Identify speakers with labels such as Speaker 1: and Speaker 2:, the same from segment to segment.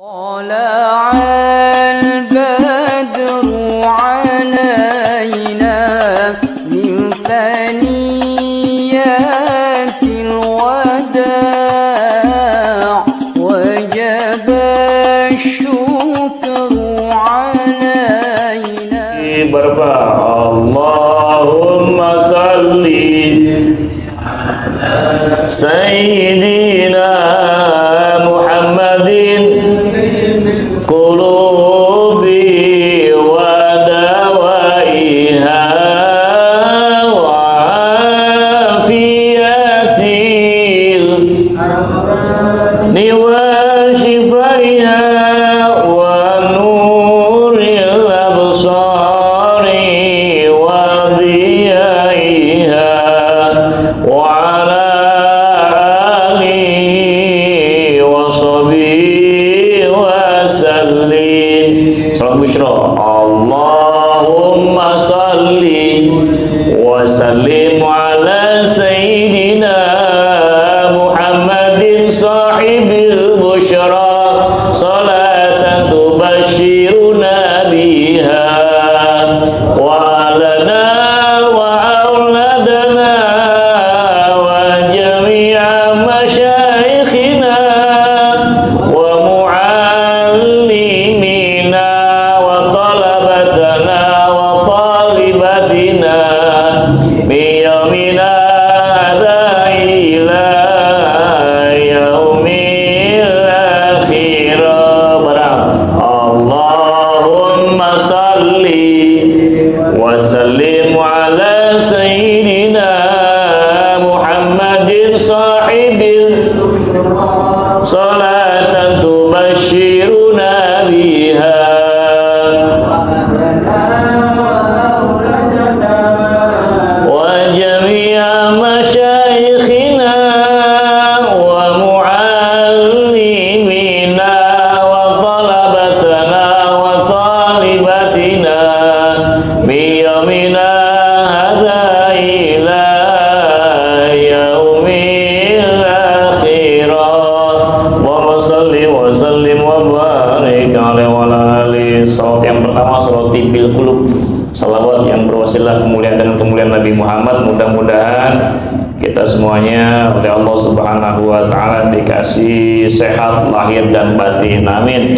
Speaker 1: طلع البدر علينا من ثنيات الوداع وجب الشكر علينا.
Speaker 2: Allahumma salli Sayyidina Muhammadin qulubi wa dawaiha wa afiyatil wa shifaiha wa nuril absari wa diyaiha wa ala Allahumma salli wa sallim ala Sayyidina Muhammadin sahibil bushra salatan tubashiruna biha wa lana wa auladana wa jami'a masyaikhina wa muallimina wasallim ala Sayyidina Muhammadin sahibil salatan tubashiruna biha wa jami'a masyaikhina wa muallimina wa talabatana wa talibatina biyamina hadha ila yaumil akhirah. Allahumma salli wa sallim wa barik alaihi wa ala alihi. Salawat yang pertama salawat tibil qulub, salawat yang berwasilah kemuliaan dan kemuliaan Nabi Muhammad. Mudah-mudahan kita semuanya oleh Allah Subhanahu wa taala dikasih sehat lahir dan batin, amin.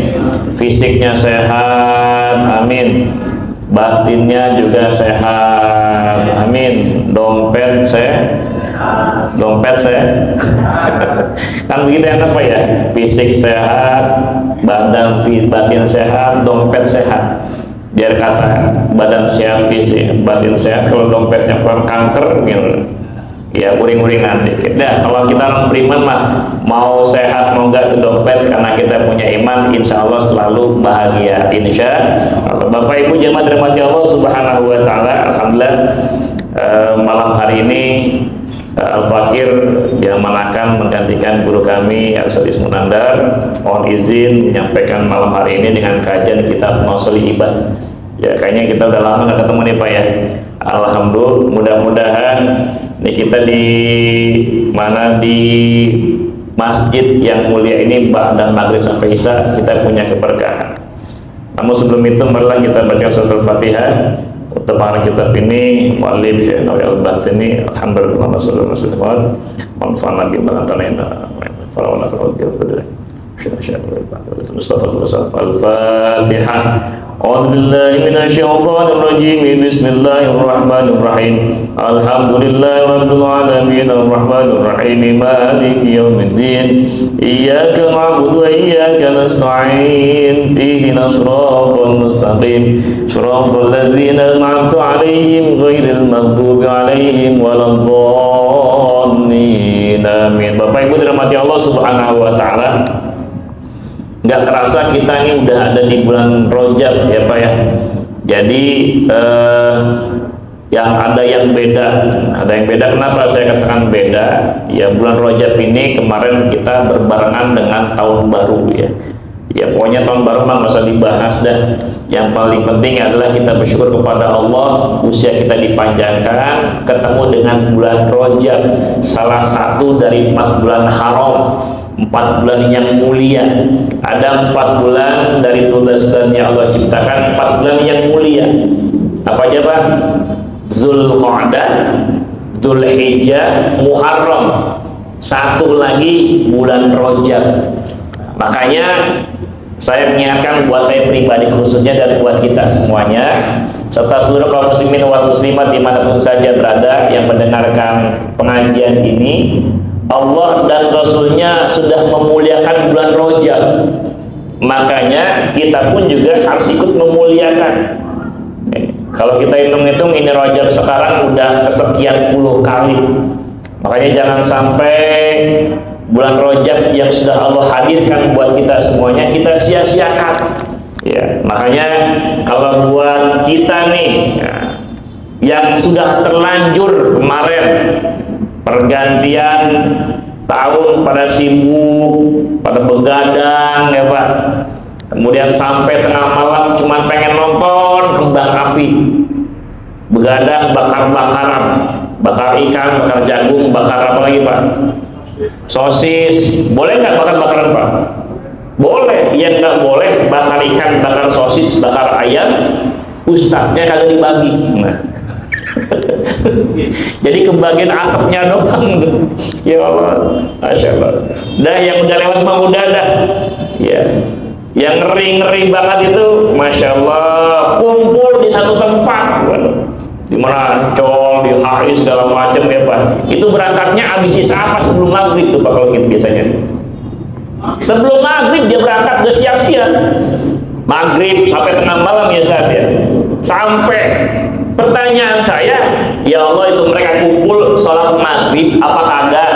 Speaker 2: Fisiknya sehat, amin. Batinnya juga sehat, amin. Dompet kan begitu enak Pak ya, fisik sehat, batin sehat, dompet sehat. Biar kata badan sehat, fisik, batin sehat. Kalau dompetnya kanker gitu ya, uring-uringan dikit. Nah, kalau kita orang beriman mah mau sehat mau enggak ke dompet, karena kita punya iman, insya Allah selalu bahagia, insya Allah. Bapak Ibu jemaah dirahmati Allah Subhanahu wa taala, alhamdulillah malam hari ini Al-Fakir yang akan menggantikan guru kami Ustaz Ismunandar, mohon izin menyampaikan malam hari ini dengan kajian kitab Mausolih Ibad. Ya, kayaknya kita udah lama nggak ketemu nih Pak ya. Alhamdulillah, mudah-mudahan ini kita di mana, di masjid yang mulia ini dan maghrib sampai isya kita punya keberkahan. Namun sebelum itu marilah kita baca surat Al-Fatihah. Untuk para kitab ini muallif Syekh Nawawi Al-Batini, alhamdulillah wassalatu wassalamu ala manfa'ana bil malantanina wa ala Al-Fatihah. A'udzu billahi minasy syaithanir rajim. Bismillahirrahmanirrahim. Alhamdulillahirabbil alamin arrahmanir rahim maliki yaumiddin. Iyyaka na'budu wa iyyaka nasta'in. Ihdinas shiratal mustaqim. Shiratal ladzina an'amta 'alaihim ghairil maghdubi 'alaihim waladdallin. Amin. Bapak Ibu dirahmati Allah Subhanahu wa taala. Nggak terasa kita ini udah ada di bulan Rajab ya Pak ya. Jadi ada yang beda. Kenapa saya katakan beda? Ya, bulan Rajab ini kemarin kita berbarengan dengan tahun baru ya. Ya pokoknya tahun baru mah nggak usah dibahas dah. Yang paling penting adalah kita bersyukur kepada Allah, usia kita dipanjangkan, ketemu dengan bulan Rajab, salah satu dari 4 bulan haram 4 bulan yang mulia. Ada 4 bulan dari 12 bulan yang Allah ciptakan, 4 bulan yang mulia. Apa aja Pak? Zulqa'dah, Dzulhijjah, Muharram. Satu lagi bulan Rajab. Makanya saya mengingatkan buat saya pribadi khususnya dan buat kita semuanya, serta seluruh kaum muslimin wal muslimat dimanapun saja berada yang mendengarkan pengajian ini, Allah dan Rasulnya sudah memuliakan bulan Rajab. Makanya kita pun juga harus ikut memuliakan. Kalau kita hitung-hitung ini Rajab sekarang udah kesekian puluh kali. Makanya jangan sampai bulan Rajab yang sudah Allah hadirkan buat kita semuanya kita sia-siakan. Ya, makanya kalau buat kita nih ya, yang sudah terlanjur kemarin pergantian tahun pada sibuk, pada begadang ya Pak. Kemudian sampai tengah malam cuma pengen nonton kembang api. Begadang bakar-bakaran, bakar ikan, bakar jagung, bakar apa lagi Pak? Sosis. Boleh nggak bakar-bakaran Pak? Boleh. Yang nggak boleh bakar ikan, bakar sosis, bakar ayam, ustadznya kagak dibagi. Nah. Jadi kebagian asapnya doang. Ya Allah, Masya Allah. Dah yang udah lewat mah udah dah. Ya. Yang ngeri-ngeri banget itu, Masya Allah, kumpul di satu tempat. Di mana Ancol, di HI segala macam ya Pak. Itu berangkatnya habis isya apa sebelum maghrib tuh Pak kalau gitu biasanya. Sebelum maghrib dia berangkat udah siap-siap. Maghrib sampai tengah malam ya Ustaz ya. Sampai pertanyaan saya, ya Allah itu mereka kumpul sholat maghrib apa kagak?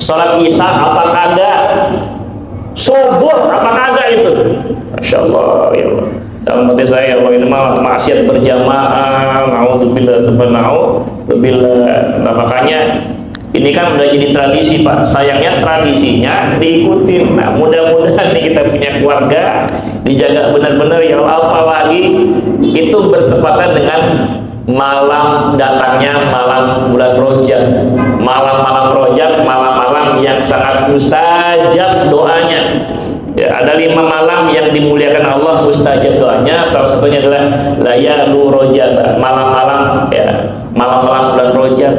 Speaker 2: Sholat isya apa kagak? Subuh apa kagak itu? Masya Allah ya Allah. Dalam hati saya, Allah ini malah maksiat berjamaah, naudzubillah subhanahu. Nah makanya ini kan udah jadi tradisi Pak. Sayangnya tradisinya diikutin. Nah mudah-mudahan nih kita punya keluarga dijaga benar-benar ya Allah. Apalagi itu bertepatan dengan malam datangnya malam bulan Rajab, malam-malam Rajab, malam-malam yang sangat mustajab doanya. Ya, ada 5 malam yang dimuliakan Allah mustajab doanya. Salah satunya adalah Layalu Rajab, malam-malam ya, malam-malam bulan Rajab.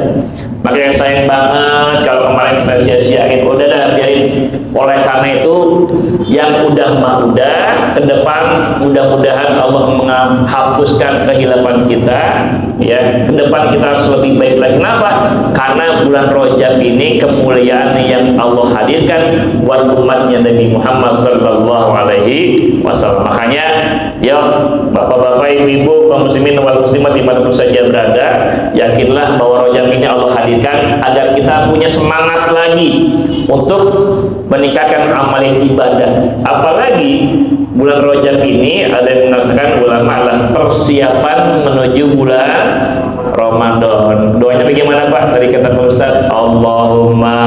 Speaker 2: Makanya sayang banget kalau kemarin kita sia-siain. Udah dah biarin. Oleh karena itu yang udah mah udah, ke depan mudah-mudahan Allah menghapuskan kehilapan kita. Ya, ke depan kita harus lebih baik lagi. Kenapa? Karena bulan Rajab ini kemuliaan yang Allah hadirkan buat umatnya Nabi Muhammad sallallahu alaihi wasallam. Makanya ya bapak-bapak, ibu-ibu, kaum muslimin wal muslimat dimanapun saja berada, yakinlah bahwa Rajab ini Allah hadirkan agar kita punya semangat lagi untuk meningkatkan amal ibadah. Apalagi bulan Rajab ini ada yang mengatakan ulama adalah persiapan menuju bulan Ramadan. Doanya bagaimana Pak? Tadi kata Pak Ustaz, Allahumma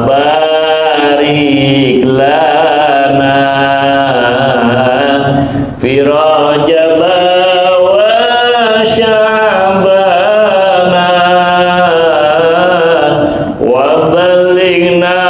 Speaker 2: barik lana fi Rajab wa Sya'bana wa balighna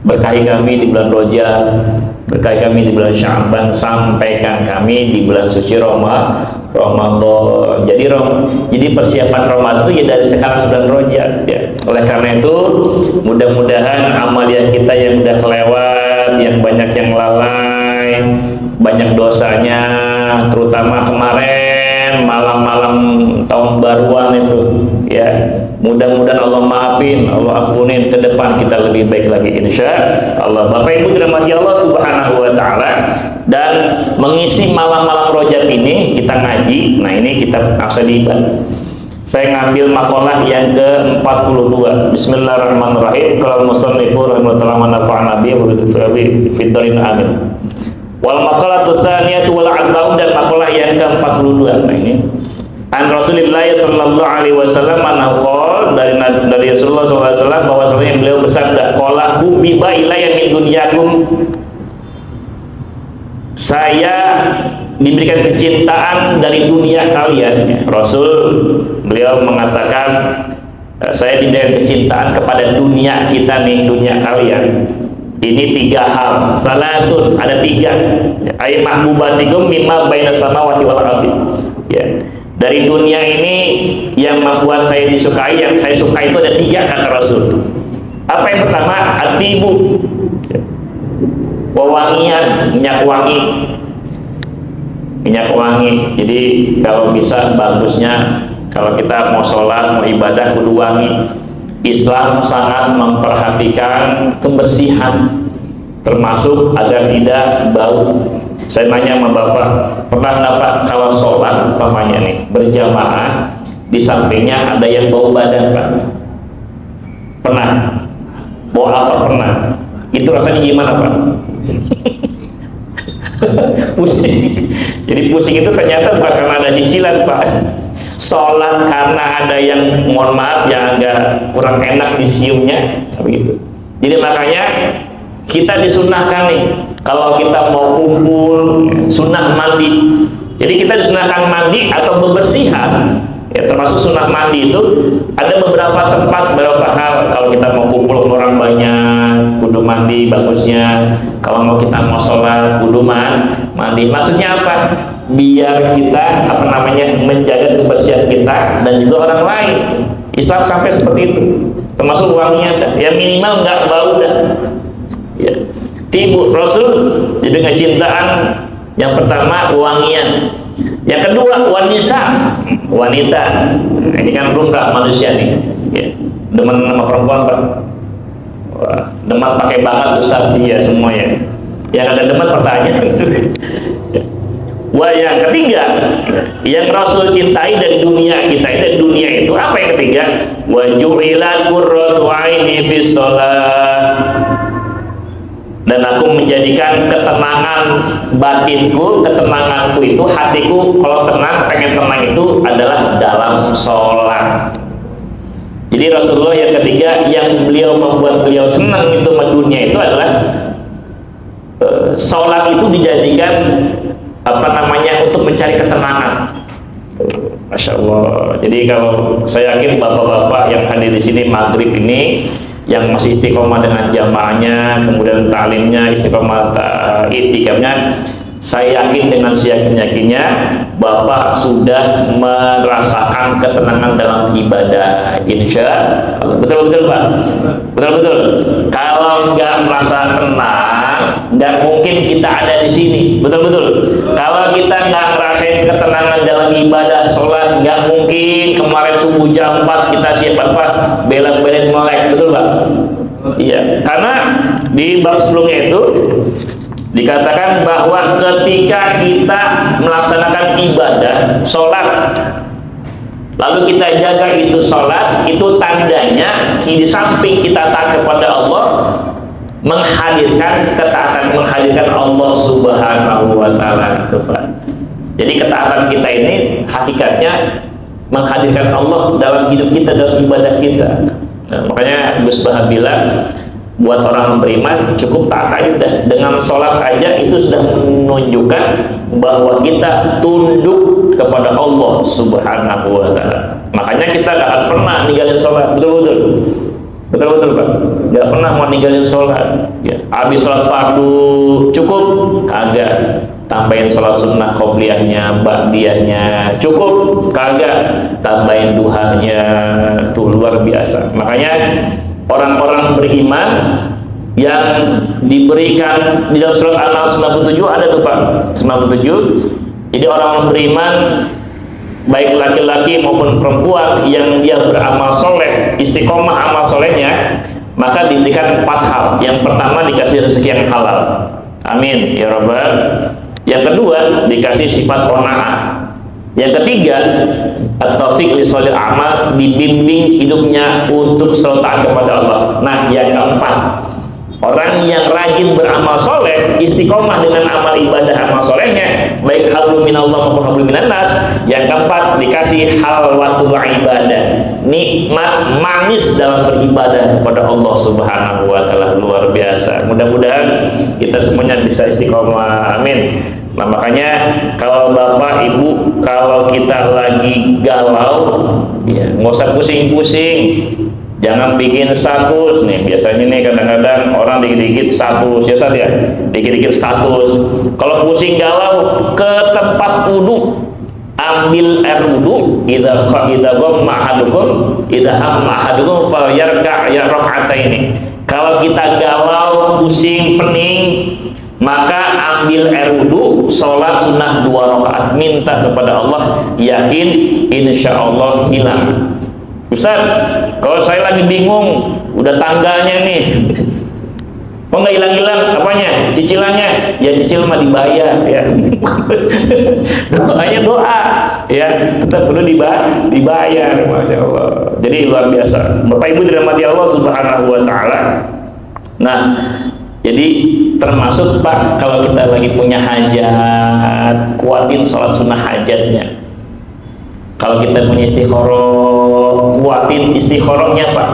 Speaker 2: berkahi kami di bulan Rajab, berkahi kami di bulan Sya'ban, sampaikan kami di bulan suci Ramadan. Jadi persiapan Ramadan itu ya dari sekarang bulan Rajab ya. Oleh karena itu mudah-mudahan amalia kita yang udah kelewat, yang banyak yang lalai, banyak dosanya, terutama kemarin malam-malam tahun baruan itu ya, mudah-mudahan Allah maafin, Allah ampunin. Ke depan kita lebih baik lagi insya Allah. Bapak Ibu dirahmati Allah subhanahu wa ta'ala, dan mengisi malam-malam Rajab ini kita ngaji. Nah ini kita asadiban. Saya ngambil makalah yang ke-42. Bismillahirrahmanirrahim. Qala al-musannifu rahimahullah wa nafa'ana bihi wa fid dharin amin. Wal maqalatu tsaniyatu wal arba'un, dan makalah yang ke-42. Nah ini an Rasulillah sallallahu alaihi wasallam anaqal Rasul dari Rasulullah SAW bahwasanya beliau bersabda, qala hubbiba ilayya min dunyakum, saya diberikan kecintaan dari dunia kalian. Rasul beliau mengatakan, saya diberikan kecintaan kepada dunia kita nih, dunia kalian. Ini 3 hal, salatun, ada 3. Ay mahbubatikum mimma baina samawati wal ardi. Ya. Dari dunia ini yang membuat saya disukai, yang saya suka itu ada 3 kata Rasul. Apa yang pertama? Atibu, wewangian, minyak wangi. Minyak wangi. Jadi kalau bisa bagusnya kalau kita mau sholat, mau ibadah kudu wangi. Islam sangat memperhatikan kebersihan, termasuk agar tidak bau. Saya nanya sama Bapak, pernah nggak Pak kalau sholat umpamanya nih berjamaah di sampingnya ada yang bau badan Pak? Pernah? Bau apa? Pernah? Itu rasanya gimana Pak? Pusing. Jadi pusing itu ternyata bukan karena ada cicilan Pak. Sholat karena ada yang, mohon maaf, yang agak kurang enak disiumnya, begitu. Jadi makanya kita disunahkan nih, kalau kita mau kumpul, sunnah mandi. Jadi kita disunahkan mandi atau bebersihan, ya, termasuk sunnah mandi itu ada beberapa tempat, beberapa hal. Kalau kita mau kumpul orang banyak, kudu mandi bagusnya. Kalau mau kita mau sholat, kudu mandi. Maksudnya apa? Biar kita menjaga kebersihan kita dan juga orang lain. Islam sampai seperti itu, termasuk wanginya, ya minimal nggak bau dah. Ya. Tibu Rasul jadi kecintaan yang pertama wangian, yang kedua wanita. Ini kan lumrah manusia nih, ya. Demen sama perempuan Pak. Wah, demen pakai banget Ustaz, iya semuanya. Yang ada demen pertanyaan itu. Wah, yang ketiga yang Rasul cintai dari dunia kita, dari dunia itu apa yang ketiga? Wa ju'ila qurratu aini fis shalah, dan aku menjadikan ketenangan batinku, ketenanganku itu, hatiku kalau tenang, pengen tenang itu adalah dalam sholat. Jadi Rasulullah yang ketiga yang beliau membuat beliau senang itu dunia itu adalah sholat itu dijadikan untuk mencari ketenangan. Masya Allah. Jadi kalau saya yakin bapak-bapak yang hadir di sini maghrib ini yang masih istiqomah dengan jamaahnya, kemudian ta'limnya, istiqomah i'tikafnya, saya yakin dengan seyakin-yakinnya bapak sudah merasakan ketenangan dalam ibadah, insya Allah. Betul-betul Pak? Betul-betul. Kalau nggak merasa tenang, nggak mungkin kita ada di sini. Betul-betul. Kalau kita nggak ngerasain ketenangan dalam ibadah, sholat, nggak mungkin kemarin subuh jam 4 kita siap apa? Belak-belak melek. Betul Pak? Iya. Karena di bab sebelumnya itu dikatakan bahwa ketika kita melaksanakan ibadah, sholat, lalu kita jaga itu sholat, itu tandanya di samping kita taat kepada Allah, menghadirkan ketaatan, menghadirkan Allah Subhanahu wa Ta'ala. Jadi ketaatan kita ini hakikatnya menghadirkan Allah dalam hidup kita, dalam ibadah kita. Nah, makanya Gus Bahar bilang, buat orang beriman cukup taat aja udah. Dengan sholat aja itu sudah menunjukkan bahwa kita tunduk kepada Allah Subhanahu wa Ta'ala. Makanya kita gak akan pernah ninggalin sholat. Betul-betul Pak, gak pernah mau ninggalin sholat ya. Habis sholat fardu cukup? Kagak. Tambahin sholat sunnah qobliyahnya, ba'diyahnya, cukup? Kagak. Tambahin duhanya, tuh luar biasa. Makanya orang-orang beriman yang diberikan di dalam surat An-Nahl 97 ada tuh Pak, 97. Jadi orang beriman baik laki-laki maupun perempuan yang dia beramal soleh, istiqomah amal solehnya, maka diberikan 4 hal. Yang pertama dikasih rezeki yang halal, amin ya Rabbal. Yang kedua dikasih sifat qanaah. Yang ketiga, at-taufiq li sholil amal, dibimbing hidupnya untuk selalu taat kepada Allah. Nah, yang keempat, orang yang rajin beramal soleh, istiqomah dengan amal ibadah, amal solehnya, baik hablum minallah maupun hablum minan nas. Yang keempat, dikasih halwatul ibadah, nikmat manis dalam beribadah kepada Allah Subhanahu wa taala, luar biasa. Mudah-mudahan kita semuanya bisa istiqomah, amin. Nah, makanya kalau Bapak Ibu, kalau kita lagi galau, ya nggak usah pusing-pusing. Jangan bikin status nih. Biasanya nih kadang-kadang orang dikit-dikit status, ya Ustaz ya, dikit-dikit status. Kalau pusing galau, ke tempat wudhu, ambil air wudhu. Idza ghamma ahadukum falyarka' ya rak'ataini. Kalau kita galau, pusing, pening, maka ambil air wudhu, sholat sunnah 2 rakaat, minta kepada Allah, yakin insya Allah hilang. Ustaz, kalau saya lagi bingung, udah tangganya nih, kok nggak hilang-hilang apanya? Cicilannya, ya cicil mah dibayar ya. Doanya doa, ya tetap perlu dibayar, masya Allah. Jadi luar biasa. Bapak Ibu dirahmati Allah Subhanahu wa taala. Nah, jadi termasuk Pak, kalau kita lagi punya hajat, kuatin sholat sunnah hajatnya. Kalau kita punya istikharah, kuatin istikharahnya Pak.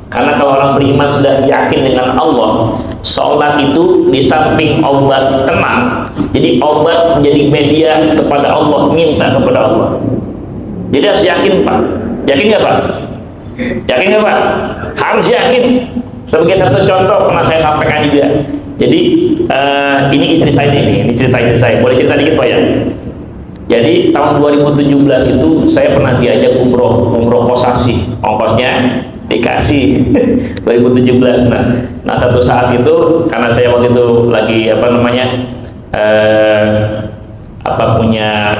Speaker 2: Karena kalau orang beriman sudah yakin dengan Allah, sholat itu di samping obat tenang, jadi obat menjadi media kepada Allah, minta kepada Allah. Jadi harus yakin Pak. Yakin nggak Pak? Yakin nggak Pak? Harus yakin. Sebagai satu contoh pernah saya sampaikan juga. Jadi ini istri saya ini cerita istri saya. Boleh cerita dikit Pak ya? Jadi tahun 2017 itu saya pernah diajak umroh kosasi, ongkosnya dikasih 2017. Nah satu saat itu karena saya waktu itu lagi punya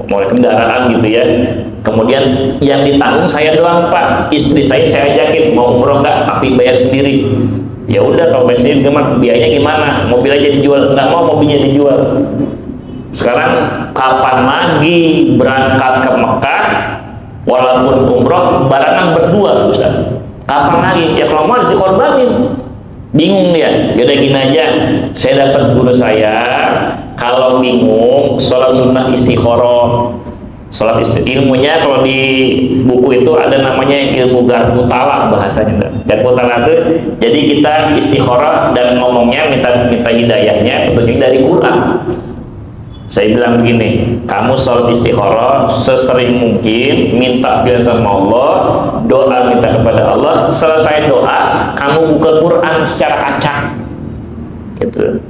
Speaker 2: kendaraan gitu ya. Kemudian yang ditanggung saya doang Pak, istri saya ajakin mau umroh nggak, tapi bayar sendiri. Ya udah kalau bayar sendiri gimana? Biayanya gimana? Mobil aja dijual, nggak mau mobilnya dijual. Sekarang kapan lagi berangkat ke Mekah walaupun umroh barengan berdua Ustaz? Kapan lagi? Ya kalau mau dikorbanin. Bingung dia. Yaudah gini aja, saya dapat guru saya, kalau bingung sholat sunnah istikharah. Ilmunya kalau di buku itu ada namanya ilmu garpu talak bahasanya. Garpu talak itu jadi kita istikharah dan ngomongnya minta hidayahnya petunjuk dari Quran. Saya bilang begini, kamu sholat istikharah sesering mungkin, minta pilihan sama Allah, doa minta kepada Allah, selesai doa kamu buka Quran secara acak gitu.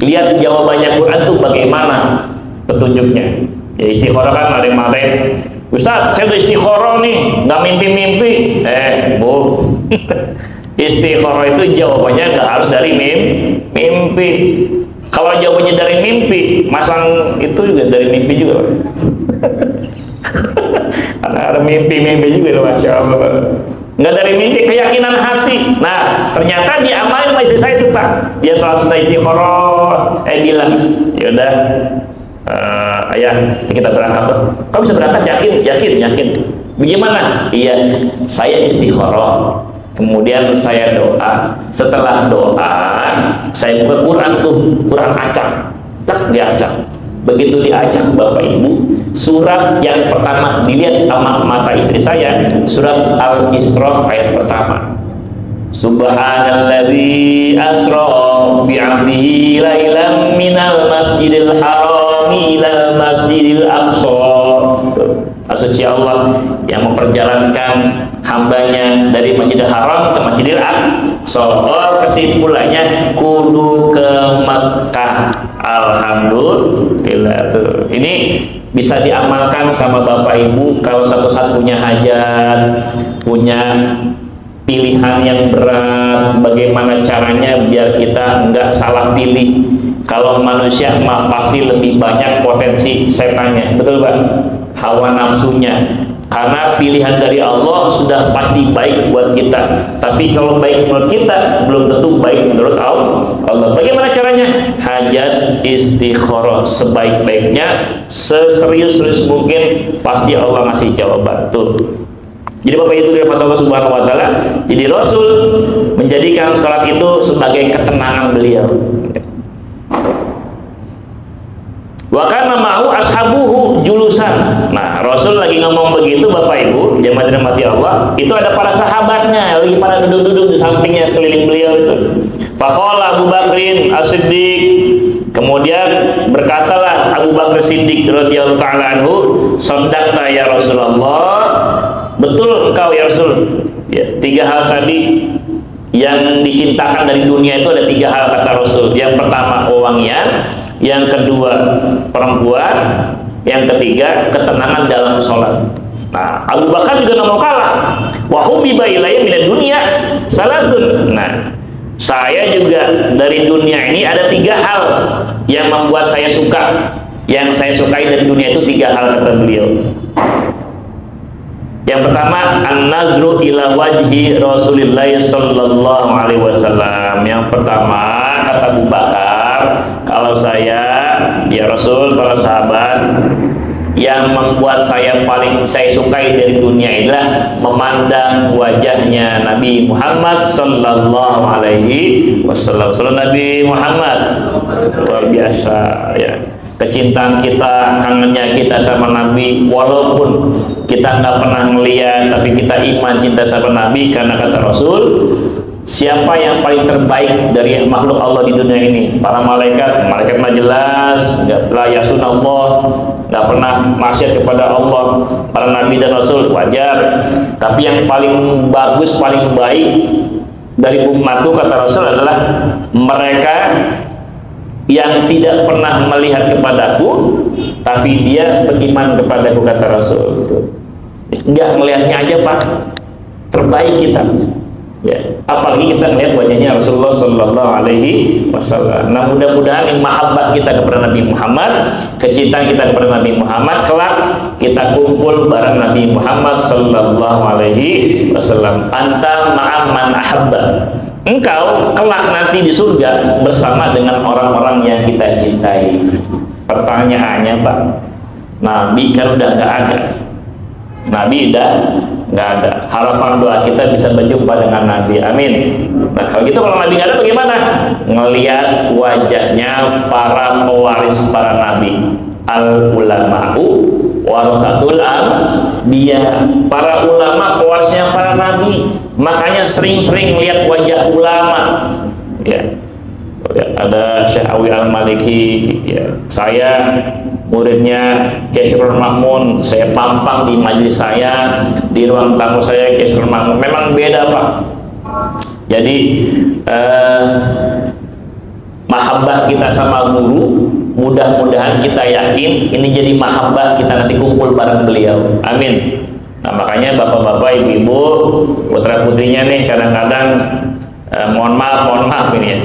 Speaker 2: Lihat jawabannya Quran tuh bagaimana petunjuknya. Ya istikharah kan ada yang marah, Ustaz saya udah istikharah nih, nggak mimpi-mimpi. Bu istikharah itu jawabannya nggak harus dari mimpi. Kalau jawabannya dari mimpi, masang itu juga dari mimpi juga. Karena ada mimpi juga, Masya Allah. Nggak dari mimpi, keyakinan hati. Nah, ternyata diamalin sama istri saya itu Pak. Dia salah sunnah istikharah, bilang, yaudah, ayah kita berangkat. Kau bisa berangkat? Yakin. Bagaimana? Iya, saya istikharah. Kemudian saya doa. Setelah doa, saya buka Quran tuh, Quran acak, tak diacak. Begitu diacak Bapak Ibu, surat yang pertama dilihat sama mata istri saya, surat Al-Isra ayat pertama. Subhanalladzi asra bi'abdihi lailan minal masjidil harami ilal masjidil aqsa. Suci Allah yang memperjalankan hambanya dari Masjidil Haram ke Masjidil Aqsa. Kesimpulannya kudu ke Mekah. Alhamdulillah tuh. Ini bisa diamalkan sama Bapak Ibu kalau satu-satunya hajat, punya pilihan yang berat, bagaimana caranya biar kita nggak salah pilih. Kalau manusia mah pasti lebih banyak potensi setannya, betul Pak? Hawa nafsunya. Karena pilihan dari Allah sudah pasti baik buat kita. Tapi kalau baik menurut kita, belum tentu baik menurut Allah. Bagaimana caranya? Hajat istikharah sebaik-baiknya, seserius-serius mungkin, pasti Allah ngasih jawaban. Tuh. Jadi Bapak Ibu dirahmati Allah Subhanahu wa taala, jadi Rasul menjadikan salat itu sebagai ketenangan beliau. Wa kana ma'hu ashabuhu julusan. Nah, Rasul lagi ngomong begitu Bapak Ibu, jemaah dirahmati Allah, itu ada para sahabatnya lagi pada duduk-duduk di sampingnya sekeliling beliau itu. Faqala Abu Bakrin As-Siddiq, kemudian berkatalah Abu Bakar Siddiq radhiyallahu ta'ala anhu, "Shadaqta ya Rasulullah." Betul engkau ya Rasul. Ya, 3 hal tadi yang dicintakan dari dunia itu ada 3 hal kata Rasul. Yang pertama wangian, yang kedua perempuan, yang ketiga ketenangan dalam sholat. Nah, Abu Bakar juga nggak mau kalah. Wa hubbiba ilayya minad dunya salatun. Nah, saya juga dari dunia ini ada 3 hal yang membuat saya suka. Yang saya sukai dari dunia itu 3 hal kata beliau. Yang pertama, an-nazru ila wajhi Rasulillah sallallahu alaihi wasallam. Yang pertama, kata Abu Bakar, kalau saya, ya Rasul, para sahabat, yang membuat saya paling saya sukai dari dunia adalah memandang wajahnya Nabi Muhammad sallallahu alaihi wasallam. Sallallahu Nabi Muhammad, luar biasa ya. Kecintaan kita, kangennya kita sama Nabi, walaupun kita nggak pernah melihat, tapi kita iman cinta sama Nabi, karena kata Rasul, siapa yang paling terbaik dari makhluk Allah di dunia ini? Para malaikat mah jelas, nggak layasun Allah, nggak pernah maksiat kepada Allah. Para Nabi dan Rasul wajar, tapi yang paling bagus, paling baik dari umatku kata Rasul adalah mereka yang tidak pernah melihat kepadaku, tapi dia beriman kepadaku kata Rasul. Enggak melihatnya aja Pak, terbaik kita. Ya, apalagi kita melihat wajahnya Rasulullah Sallallahu Alaihi Wasallam. Nah, mudah-mudahan mahabbah kita kepada Nabi Muhammad, kecintaan kita kepada Nabi Muhammad, kelak kita kumpul bareng Nabi Muhammad Sallallahu Alaihi Wasallam. Anta ma'amman ahabba. Engkau kelak nanti di surga bersama dengan orang-orang yang kita cintai. Pertanyaannya Pak, Nabi kan udah nggak ada. Nabi udah nggak ada. Harapan doa kita bisa berjumpa dengan Nabi. Amin. Nah kalau gitu, kalau Nabi nggak ada bagaimana? Ngelihat wajahnya para pewaris para Nabi. Al ulama'u warakatul anbiya. Para ulama pewarisnya para Nabi. Makanya sering-sering lihat wajah ulama. Ya. Ada Syekh Awi Al-Maliki, ya. Saya muridnya Syekh Mahmun, saya pampang di majelis saya, di ruang tamu saya Syekh Mahmun. Memang beda Pak. Jadi mahabbah kita sama guru, mudah-mudahan kita yakin ini jadi mahabbah kita nanti kumpul bareng beliau. Amin. Nah makanya bapak-bapak, ibu-ibu, putra-putrinya nih kadang-kadang mohon maaf ini ya.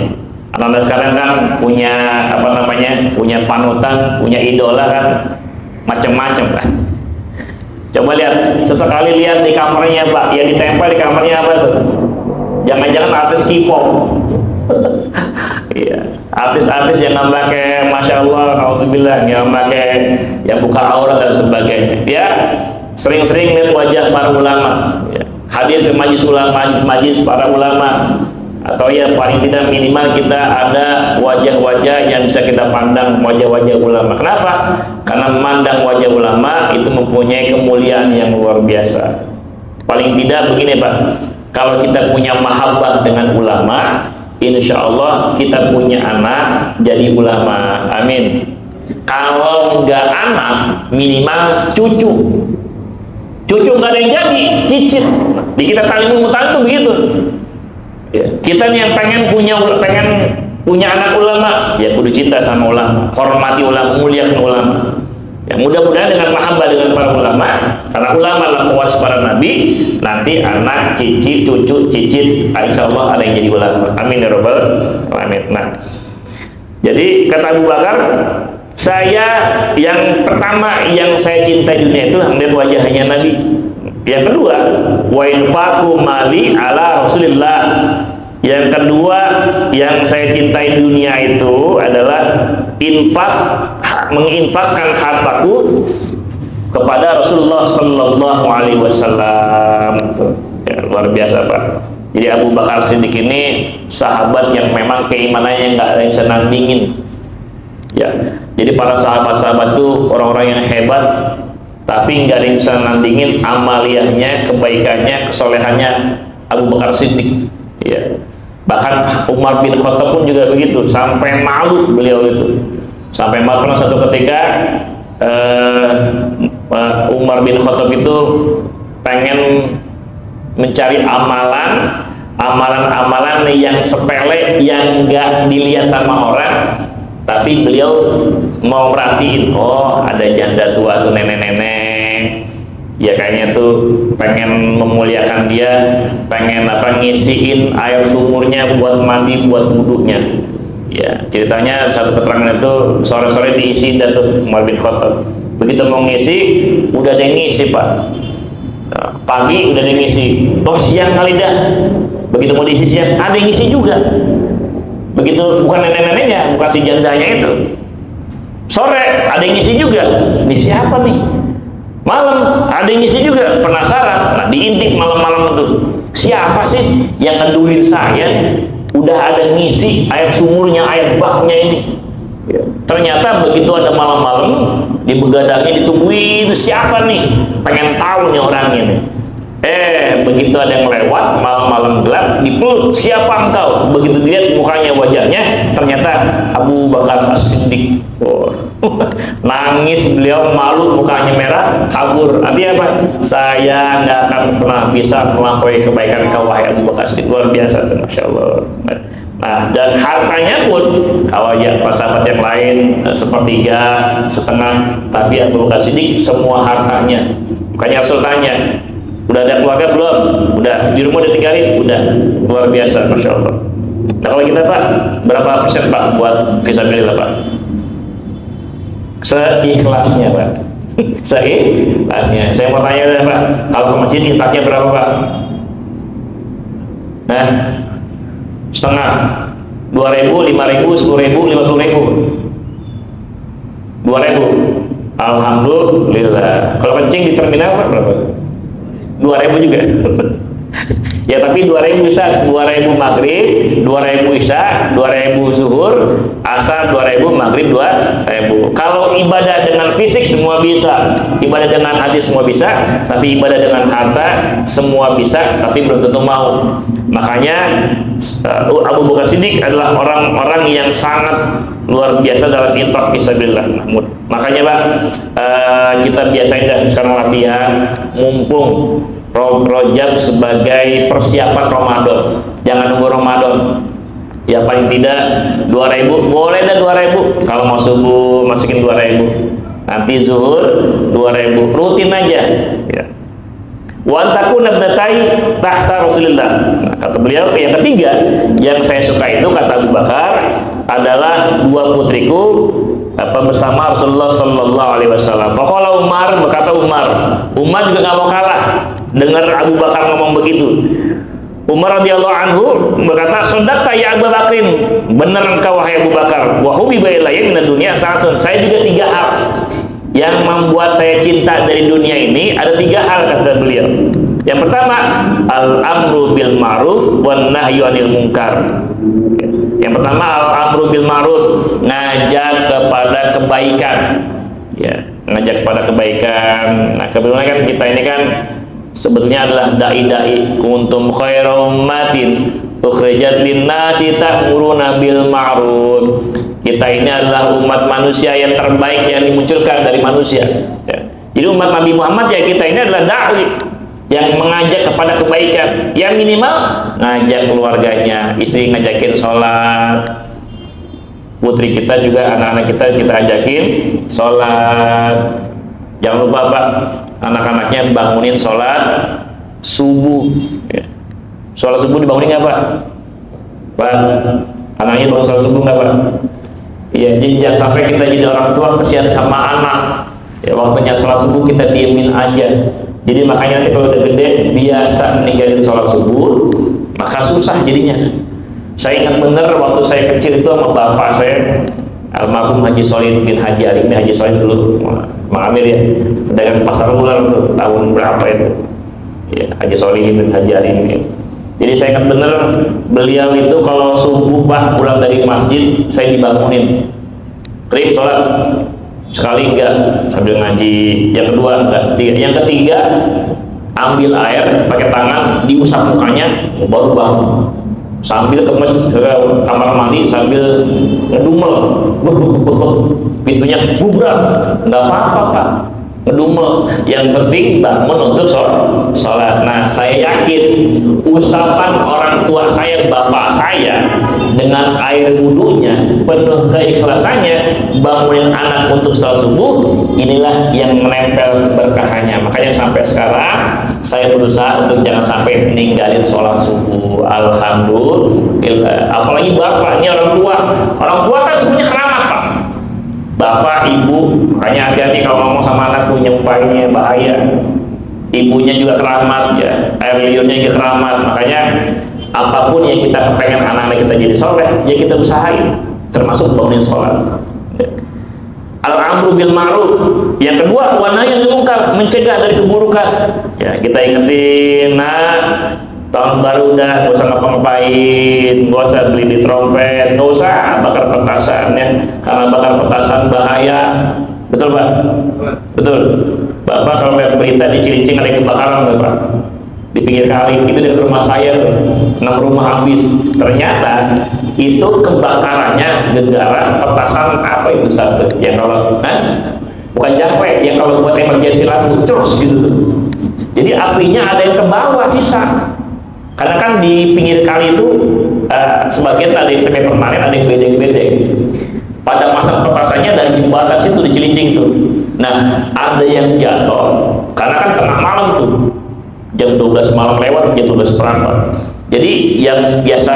Speaker 2: Anak-anak sekarang kan punya apa namanya, punya panutan, punya idola kan, macam-macam kan. Coba lihat, sesekali lihat di kamarnya Pak, yang ditempel di kamarnya apa tuh? Jangan-jangan artis K-pop. Iya, artis-artis yang nggak pakai, masya Allah, alhamdulillah, yang pakai, yang buka aurat dan sebagainya. Ya, sering-sering lihat wajah para ulama. Ya. Hadir ke majlis ulama, majlis para ulama. Atau ya paling tidak minimal kita ada wajah-wajah yang bisa kita pandang, wajah-wajah ulama. Kenapa? Karena memandang wajah ulama itu mempunyai kemuliaan yang luar biasa. Paling tidak begini Pak, kalau kita punya mahabbah dengan ulama, insya Allah kita punya anak jadi ulama. Amin. Kalau enggak anak, minimal cucu. Cucu nggak ada yang jadi, cicit. Di kita Talimul Mutalim itu begitu. Ya. Kita nih yang pengen punya anak ulama, ya kudu cinta sama ulama, hormati ulama, muliakan ulama. Ya, mudah-mudahan dengan mahabbah dengan para ulama, karena ulama adalah pewaris para nabi, nanti anak, cicit, cucu, cicit, insya Allah ada yang jadi ulama. Amin ya rabbal alamin. Nah, jadi kata Abu Bakar, saya yang pertama yang saya cintai dunia itu melihat wajahnya Nabi. Yang kedua, wa infaqu mali ala Rasulillah. Yang kedua yang saya cintai dunia itu adalah menginfakkan hartaku kepada Rasulullah Sallallahu Alaihi Wasallam. Ya, luar biasa Pak. Jadi Abu Bakar Siddiq ini sahabat yang memang keimanannya nggak ada yang bisa nandingin. Ya, jadi para sahabat-sahabat itu orang-orang yang hebat, tapi nggak ada yang bisa nandingin amaliyahnya, kebaikannya, kesolehannya Abu Bakar Siddiq. Ya, bahkan Umar bin Khattab pun juga begitu, sampai malu beliau itu, sampai malu. Pernah satu ketika Umar bin Khattab itu pengen mencari amalan-amalan yang sepele, yang nggak dilihat sama orang, tapi beliau mau merhatiin, oh ada janda tua tuh, nenek-nenek, ya kayaknya tuh pengen memuliakan dia, pengen ngisiin air sumurnya buat mandi, buat wudhunya. Ya, ceritanya satu keterangan itu sore-sore diisi dan tuh Umar bin Khattab. Begitu mau ngisi, udah ada yang ngisi, Pak. Nah, pagi udah ada yang ngisi, oh siang kali dah. Begitu mau diisi siang, ada yang ngisi juga. Begitu, bukan nenek-neneknya, bukan si jandanya itu. Sore ada yang ngisi juga. Ini siapa nih? Malam ada yang ngisi juga, penasaran. Nah, diintip malam-malam itu, siapa sih yang ngedulin saya? Udah ada ngisi air sumurnya, air baknya ini. Ya. Ternyata begitu ada malam-malam, di begadangnya ditungguin, siapa nih? Pengen tahu nih orangnya nih. Begitu ada yang lewat malam-malam gelap, dipeluk, siapa engkau? Begitu dilihat mukanya, wajahnya, ternyata Abu Bakar As-Siddiq. Oh. Nangis beliau, malu, mukanya merah, kabur. Artinya apa? Saya nggak akan pernah bisa melampaui kebaikan kau, wahai Abu Bakar As-Siddiq. Luar biasa, Masya Allah. Nah, dan hartanya pun, kalau ya sahabat yang lain sepertiga, setengah, tapi Abu Bakar As-Siddiq semua hartanya. Makanya Rasul tanya, udah ada keluarga belum? Udah. Di rumah udah tinggalin? Udah. Luar biasa, Masya Allah. Nah, kalau kita, Pak, berapa persen, Pak, buat fisabilillah, Pak? Seikhlasnya, Pak. Seikhlasnya. Saya mau tanya, Pak, kalau ke masjid infaknya berapa, Pak? Nah, setengah. 2.000, 5.000, 10.000, 50.000. 2.000. Alhamdulillah. Kalau kencing di terminal, Pak, berapa? 2.000 juga. Ya, tapi 2.000 Ustaz, 2.000 maghrib, 2.000 isya, 2.000 zuhur, asar 2.000, maghrib 2.000. Kalau ibadah dengan fisik semua bisa, ibadah dengan hati semua bisa, tapi ibadah dengan harta semua bisa, tapi belum tentu mau. Makanya Abu Bakar Siddiq adalah orang-orang yang sangat luar biasa dalam infak fisabilillah. Makanya, Pak, kita biasain dah sekarang latihan, mumpung Rajab sebagai persiapan Ramadan. Jangan nunggu Ramadan. Ya paling tidak 2.000, boleh dah 2.000. Kalau mau subuh masukin 2.000. Nanti zuhur 2.000. Rutin aja. Ya. Wa takun ibnatai tahta Rasulillah. Nah, kata beliau yang ketiga yang saya suka itu, kata Abu Bakar, adalah dua putriku bersama Rasulullah Sallallahu Alaihi Wasallam. Faqala Umar, berkata Umar juga nggak mau kalah dengar Abu Bakar ngomong begitu. Umar radhiyallahu anhu berkata, "Shadaqta ya Abu Bakrin, benar engkau wahai Abu Bakar. Wa hubiba ilayya minad dunya salasun." Saya juga 3 hal yang membuat saya cinta dari dunia ini, ada 3 hal kata beliau. Yang pertama, al-amru bil ma'ruf wan nahyu 'anil munkar. Yang pertama, al-amru bil ma'ruf, ngajak kepada kebaikan. Ya, ngajak kepada kebaikan. Nah, kebetulan kan kita ini kan sebetulnya adalah dai-dai. Kuntum khairu ummatin ukhrijat lin-nasi ta'muruna bil ma'ruf. Kita ini adalah umat manusia yang terbaik yang dimunculkan dari manusia. Ya. Jadi umat Nabi Muhammad, ya kita ini adalah dai yang mengajak kepada kebaikan. Yang minimal ngajak keluarganya, istri ngajakin sholat, putri kita juga, anak-anak kita ajakin sholat. Jangan lupa, Pak, anak-anaknya bangunin sholat subuh. Ya. Sholat subuh dibangunin nggak, Pak? Pak, anaknya bangun sholat subuh nggak, Pak? Iya, jadi jangan sampai kita jadi orang tua kesian sama anak. Ya, waktunya sholat subuh kita diemin aja. Jadi makanya nanti kalau udah gede biasa ninggalin sholat subuh, maka susah jadinya. Saya ingat bener waktu saya kecil itu sama bapak saya, almarhum Haji Solihin bin Haji Arimi. Haji Solihin dulu Mang Amir, ya, pedagang pasar ular tuh, tahun berapa itu ya, Haji Solihin bin Haji Arimi. Jadi saya ingat bener beliau itu kalau subuh, Pak, pulang dari masjid saya dibangunin. Krip sholat sekali enggak sambil ngaji, yang kedua enggak, yang ketiga ambil air pakai tangan diusap mukanya baru bangun, sambil ke kamar mandi sambil ngedumel, pintunya bubrak, nggak apa-apa Pak, ngedumel, yang penting bangun untuk sholat. Nah, saya yakin usapan orang tua saya, bapak saya, dengan air wudhunya penuh keikhlasannya bangunin anak untuk sholat subuh, inilah yang menempel keberkahannya. Makanya sampai sekarang saya berusaha untuk jangan sampai ninggalin sholat subuh. Alhamdulillah. Apalagi bapak, ini orang tua kan semuanya keramat Pak, bapak, ibu, makanya hati-hati kalau ngomong sama anak punya nyumpainya bahaya. Ibunya juga keramat ya, air liurnya juga keramat. Makanya apapun yang kita pengen anak-anak kita jadi soleh, ya kita usahain, termasuk bangunin sholat. Al-amru bil ma'ruf. Yang kedua, wa nahy anil munkar, mencegah dari keburukan. Ya, kita ingetin, nah, tahun baru udah gak usah ngapa-ngapain, gak usah beli di trompet, gak usah bakar petasan ya, karena bakar petasan bahaya. Betul Pak? Betul. Bapak kalau lihat berita di Cilincing ada kebakaran Bapak, di pinggir kali, itu dari rumah saya 6 rumah habis. Ternyata itu kebakarannya gara-gara petasan apa itu satu yang kalau bukan jakwe, yang kalau buat emergensi lampu terus gitu. Jadi apinya ada yang ke bawah sisa. Karena kan di pinggir kali itu sebagian ada yang semi permanen, ada yang bedeng-bedeng. Pada masa petasannya dari jembatan situ di Cilincing tuh. Nah, ada yang jatuh karena kan tengah malam tuh, jam 12 malam lewat, jam 12 seperempat. Jadi yang biasa,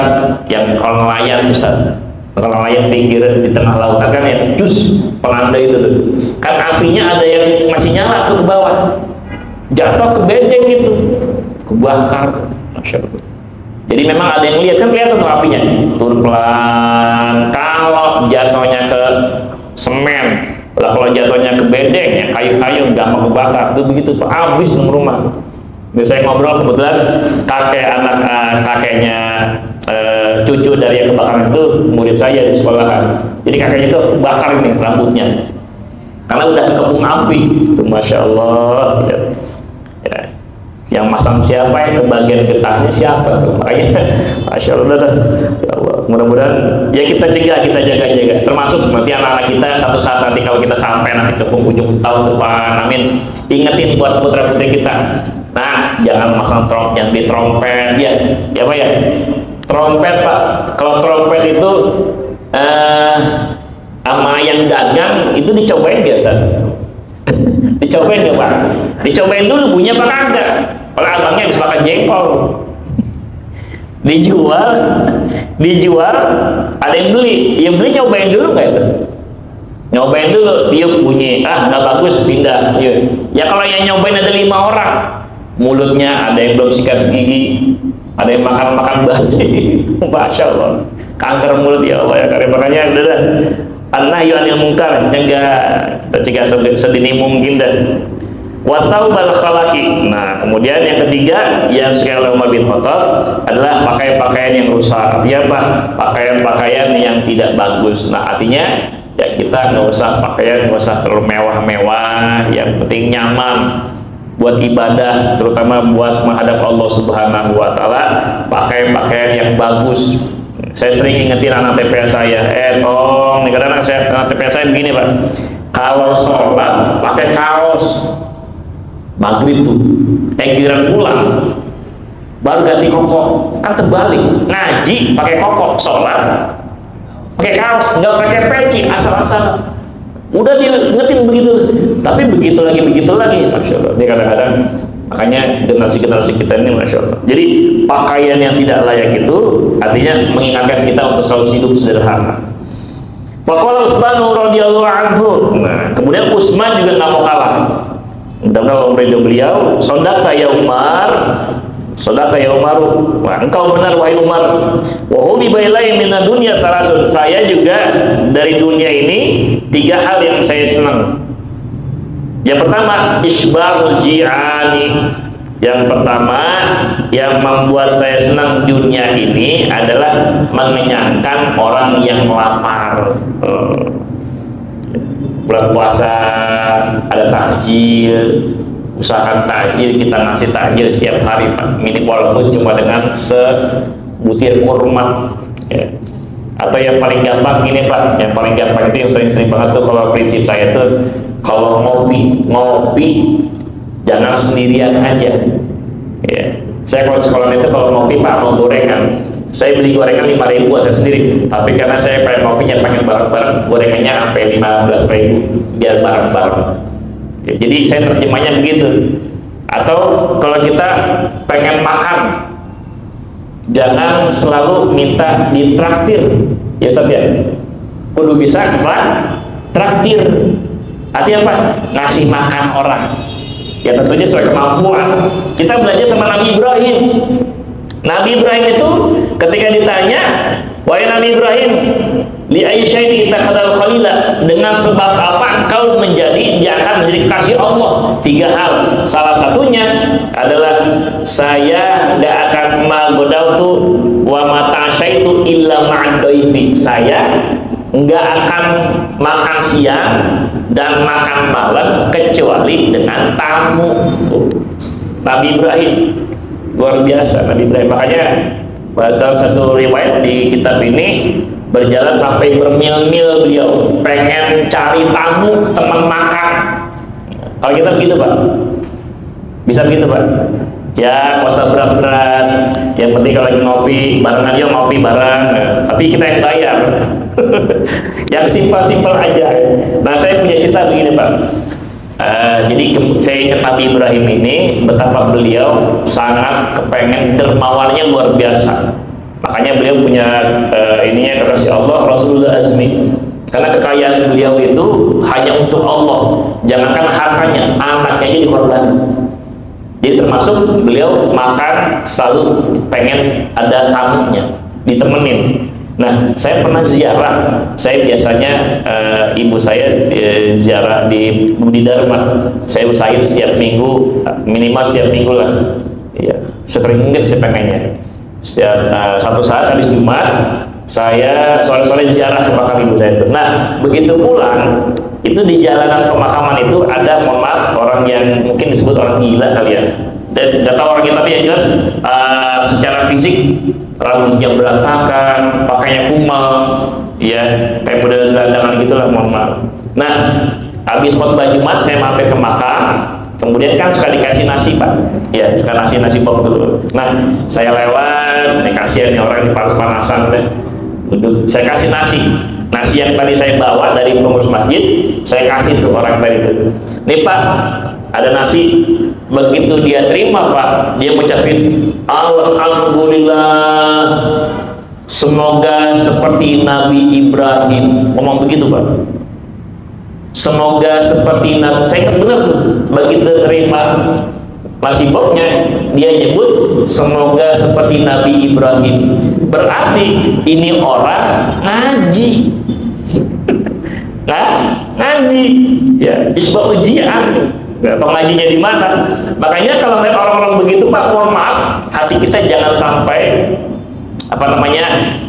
Speaker 2: yang kalau nelayan Ustaz, kalau nelayan pinggir di tengah lautan kan yang jus penanda itu tuh, kan apinya ada yang masih nyala tuh ke bawah, jatuh ke bedeng itu, kebakar. Masya Allah. Jadi memang ada yang lihat, kan kelihatan tuh apinya turun pelan. Kalau jatuhnya ke semen, lah kalau jatuhnya ke bedeng ya kayu-kayu gampang kebakar. Itu begitu Pak, habis di rumah. Saya ngobrol kebetulan kakeknya cucu dari yang kebakaran itu murid saya di sekolahan. Jadi kakeknya itu bakar ini rambutnya karena udah kekepung api. Masya Allah. Ya. Yang masang siapa, yang kebagian getahnya siapa tuh. Makanya Masya Allah, ya Allah, mudah-mudahan ya kita jaga, termasuk nanti anak-anak kita satu saat nanti kalau kita sampai nanti ke penghujung tahun depan, amin, ingetin buat putra-putri kita, nah jangan masang yang di trompet ya Pak ya, trompet Pak, kalau trompet itu sama yang dagang itu dicobain biasa. Dicobain nggak Pak? Dicobain dulu bunyinya apa kagak? Kalau abangnya bisa makan jengkol, dijual, ada yang beli nyobain dulu nggak itu? Nyobain dulu, tiup bunyi, nggak bagus, pindah. Ya kalau yang nyobain ada 5 orang, mulutnya ada yang belum sikat gigi, ada yang makan basi, Masya Allah, kanker mulut ya Allah ya Karim. Makanya udah an-nahyu anil munkar, kita cegah sedini mungkin dan wa taubal khalaqi. Nah, kemudian yang ketiga yang sekali oleh Umar bin Khattab adalah pakaian yang rusak. Artinya apa? Pakaian yang tidak bagus. Nah, artinya ya kita nggak usah pakaian, nggak usah terlalu mewah-mewah, yang penting nyaman buat ibadah, terutama buat menghadap Allah Subhanahu wa taala. Pakaian yang bagus. Saya sering ingetin anak TPS saya, tolong nih, karena anak TPS saya begini Pak, kalau sholat pakai kaos, maghrib tuh, giliran pulang baru ganti koko, kan terbalik, ngaji pakai koko, sholat pakai kaos, nggak pakai peci, asal-asal, udah diingetin begitu, tapi begitu lagi, Masya Allah. Dia kadang-kadang, makanya generasi kita ini Masya Allah. Jadi pakaian yang tidak layak itu artinya mengingatkan kita untuk selalu hidup sederhana. Faqala Utsman radhiyallahu anhu. Nah, kemudian Utsman juga nggak mau kalah. Mudah-mudahan Allah beliau, sodaka ya Umar, wah, engkau benar wahai Umar. Wa hubiba ilai minad dunya salasun. Saya juga dari dunia ini 3 hal yang saya senang. Yang pertama, isbahul ji'ani. Yang pertama yang membuat saya senang dunia ini adalah mengenyangkan orang yang lapar. bulan puasa ada takjil, usahakan takjil, kita ngasih takjil setiap hari Pak, walaupun cuma dengan sebutir kurma ya. Atau yang paling gampang ini Pak, yang paling gampang itu yang sering-sering banget tuh, kalau prinsip saya tuh kalau ngopi jangan sendirian aja ya. Saya kalau sekolah itu kalau ngopi Pak mau gorengan, saya beli gorengan 5.000 saya sendiri, tapi karena saya pengen ngopinya pengen bareng-bareng, gorengannya sampai 15.000 biar bareng-bareng ya, jadi saya terjemahnya begitu. Atau kalau kita pengen makan, jangan selalu minta ditraktir ya Ustaz ya, kudu bisa traktir. Artinya apa? Ngasih makan orang ya, tentunya sesuai kemampuan. Kita belajar sama Nabi Ibrahim. Nabi Ibrahim itu ketika ditanya, wahai Nabi Ibrahim, li ayyi syai'in takhadal khalila, dengan sebab apa engkau diakan menjadi kasih Allah? 3 hal. Salah satunya adalah saya tidak akan magodautu wa mata'asyaitu illa ma'addoifi. Saya nggak akan makan siang dan makan malam kecuali dengan tamu. Nabi Ibrahim luar biasa, Nabi Ibrahim. Makanya dalam satu riwayat di kitab ini berjalan sampai bermil-mil beliau pengen cari tamu, teman makan. Kalau kita begitu Pak, bisa begitu Pak ya, nggak usah berat-berat, yang penting kalau lagi ngopi barengan, yuk ngopi bareng ya. Tapi kita yang bayar. Yang simpel-simpel aja. Nah saya punya cerita begini Pak. Jadi saya ingat Nabi Ibrahim ini betapa beliau sangat kepengen, dermawannya luar biasa. Makanya beliau punya ininya kekasih Allah Rasulullah Azmi, karena kekayaan beliau itu hanya untuk Allah, jangankan hartanya, anaknya aja dikorbankan. Jadi termasuk beliau makan selalu pengen ada tamunya, ditemenin. Nah, saya pernah ziarah. Saya biasanya ibu saya ziarah di Budi Dharma. Saya usahain setiap minggu, minimal setiap minggu lah. Ya, sesering mungkin saya pengennya. Setiap satu saat habis Jumat, saya sore-sore ziarah ke makam ibu saya itu. Nah, begitu pulang, itu di jalanan pemakaman itu ada, mohon maaf, orang yang mungkin disebut orang gila kali ya. Dan nggak tahu orangnya, tapi yang jelas secara fisik rambutnya berantakan, pakainya kumal, ya kayak model gelandangan gitulah, mohon maaf. Nah, habis khotbah Jumat saya mampir ke makam, kemudian kan suka dikasih nasi Pak, ya suka nasi bok dulu. Nah, saya lewat, kasihan nih orang panas-panasan deh, duduk, saya kasih nasi yang tadi saya bawa dari pengurus masjid, saya kasih tuh orang tadi itu. Nih Pak, ada nasi. Begitu dia terima Pak, dia mengucapin Alhamdulillah, semoga seperti Nabi Ibrahim. Ngomong begitu Pak, semoga seperti Nabi. Saya ingat benar tuh, begitu terima nasi boknya, dia nyebut semoga seperti Nabi Ibrahim. Berarti ini orang ngaji. Ngaji ya, isbah ujian. Atau ngajinya di mana? Makanya kalau lihat orang-orang begitu Pak, mohon maaf, hati kita jangan sampai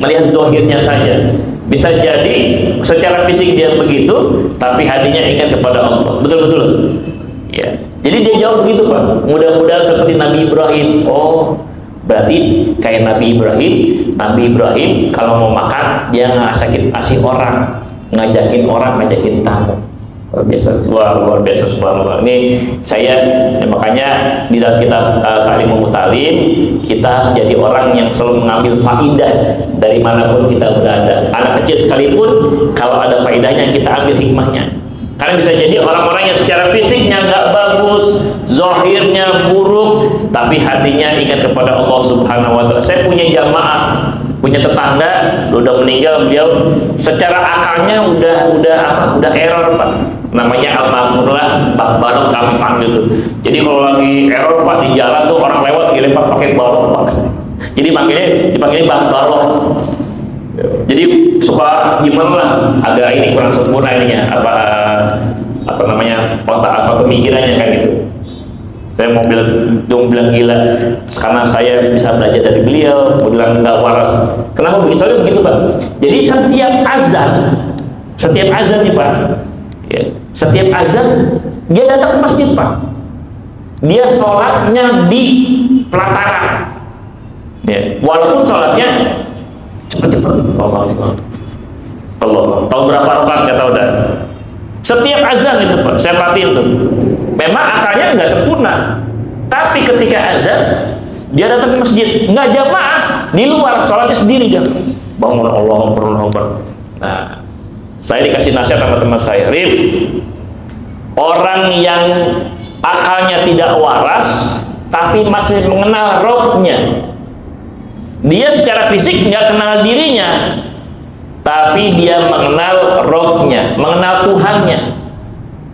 Speaker 2: melihat zohirnya saja. Bisa jadi secara fisik dia begitu, tapi hatinya ingat kepada Allah. Betul-betul. Ya. Jadi dia jawab begitu Pak. Mudah-mudahan seperti Nabi Ibrahim. Oh, berarti kayak Nabi Ibrahim. Nabi Ibrahim kalau mau makan dia ngasih orang, ngajakin tamu. Luar biasa subhanallah. Ini saya makanya di dalam kitab Ta'lim wa Ta'lim, kita harus jadi orang yang selalu mengambil faidah dari manapun kita berada. Anak kecil sekalipun, kalau ada faidahnya kita ambil hikmahnya. Karena bisa jadi orang-orang yang secara fisiknya nggak bagus, zahirnya buruk, tapi hatinya ingat kepada Allah Subhanahu wa Ta'ala. Saya punya jamaah, punya tetangga udah meninggal, beliau secara akalnya udah error Pak. Namanya almarhumlah Pak Barok, kami panggil tuh. Jadi kalau lagi error Pak di jalan tuh orang lewat dilempar pakai balok Pak. Jadi dipanggilnya Pak Barok. Jadi suka gimana lah, agak ini kurang sempurna ininya, otak pemikirannya kan gitu. Saya mau bilang gila karena saya bisa belajar dari beliau, mau bilang nggak waras. Kenapa begitu? Soalnya begitu Pak. Jadi setiap azan nih Pak, Ya. Setiap azan dia datang ke masjid, Pak. Dia sholatnya di pelataran. Ya. Walaupun sholatnya cepat-cepat. Allah. Tahu berapa rakaat nggak tahu dah. Setiap azan itu, Pak, saya perhatiin tuh. Memang akalnya nggak sempurna, tapi ketika azan dia datang ke masjid, nggak jamaah, di luar sholatnya sendiri dia. Bangun Allah Akbar. Nah, saya dikasih nasihat sama teman saya, Rif, orang yang akalnya tidak waras tapi masih mengenal rohnya, dia secara fisik nggak kenal dirinya, tapi dia mengenal rohnya, mengenal Tuhannya.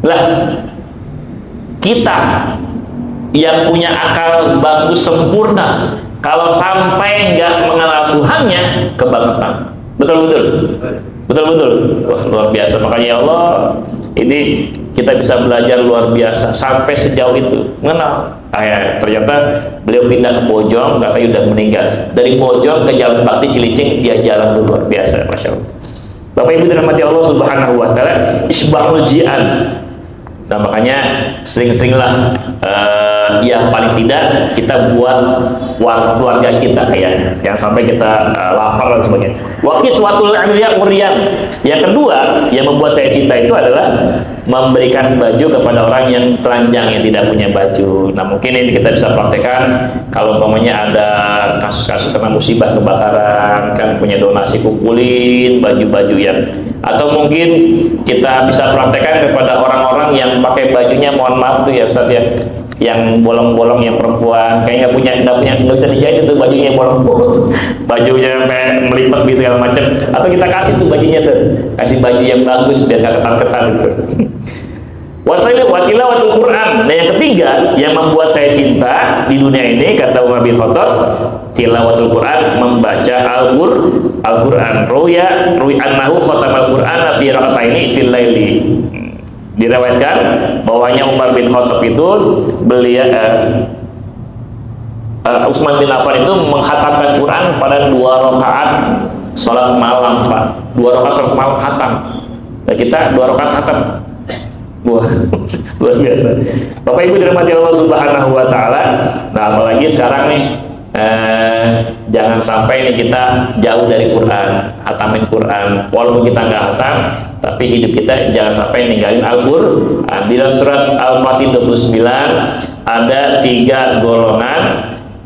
Speaker 2: Lah, kita yang punya akal bagus sempurna, kalau sampai nggak mengenal Tuhannya, kebangetan. Betul-betul. Wah, luar biasa. Makanya ya Allah, ini kita bisa belajar luar biasa sampai sejauh itu mengenal. Ternyata beliau pindah ke Bojong, nggak tahu udah meninggal. Dari Bojong ke Jalan Bakti Cilincing, dia jalan luar biasa, masya Allah. Bapak Ibu dirahmati Allah Subhanahu Wa Taala, isbahul jian. Nah, makanya sering-seringlah ya paling tidak kita buat keluarga kita ya, yang sampai kita lapar dan sebagainya. Waktu suatu urian. Yang kedua yang membuat saya cinta itu adalah memberikan baju kepada orang yang telanjang, yang tidak punya baju. Nah, mungkin ini kita bisa praktekkan kalau umpamanya ada kasus-kasus kena musibah kebakaran, kan punya donasi, kumpulin baju-baju yang, atau mungkin kita bisa praktekkan kepada orang-orang yang pakai bajunya, mohon maaf tuh ya Ustaz ya, yang bolong-bolong, yang perempuan kayak nggak bisa dijahit itu bajunya, bolong-bolong, bajunya sampai melipat gitu segala macam, atau kita kasih tuh bajunya tuh, kasih baju yang bagus biar nggak ketat-ketat gitu. Watilawatul Quran. Dan yang ketiga yang membuat saya cinta di dunia ini, kata Umar bin Khattab, tilawatul Quran, membaca Al-Quran. Ruwi annahu khatamal Quran fi raka'ataini fil laili. Diriwayatkan bahwanya Umar bin Khattab itu beliau Utsman bin Affan itu menghatamkan Quran pada 2 rakaat salat malam, Pak. 2 rakaat salat malam hatam. Nah, kita 2 rakaat hatam. Wah, luar biasa. Bapak Ibu dirahmati Allah Subhanahu Wa Taala. Nah, apalagi sekarang nih, jangan sampai nih kita jauh dari Quran, hatamin Quran. Walaupun kita nggak hatam, tapi hidup kita jangan sampai ninggalin Al-Quran. Di dalam surat Al-Fatih 29 ada 3 golongan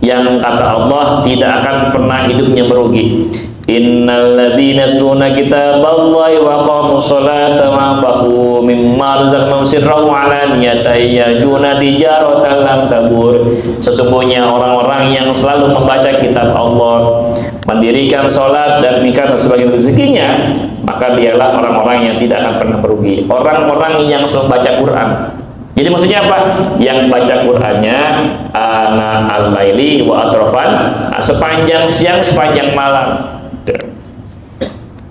Speaker 2: yang kata Allah tidak akan pernah hidupnya merugi. Innal ladzina yasluna kitaballahi wa aqamus sholata wa anfaqu mimma razaqnahum sirran wa alaniyatan yarjuna tijaratan lan tabur. Sesungguhnya orang-orang yang selalu membaca kitab Allah, mendirikan sholat dan mikir sebagai rezekinya, maka dialah orang-orang yang tidak akan pernah merugi. Orang-orang yang selalu baca Quran. Jadi maksudnya apa? Yang baca Qur'annya ana al-laili wa atrafan, sepanjang siang, sepanjang malam.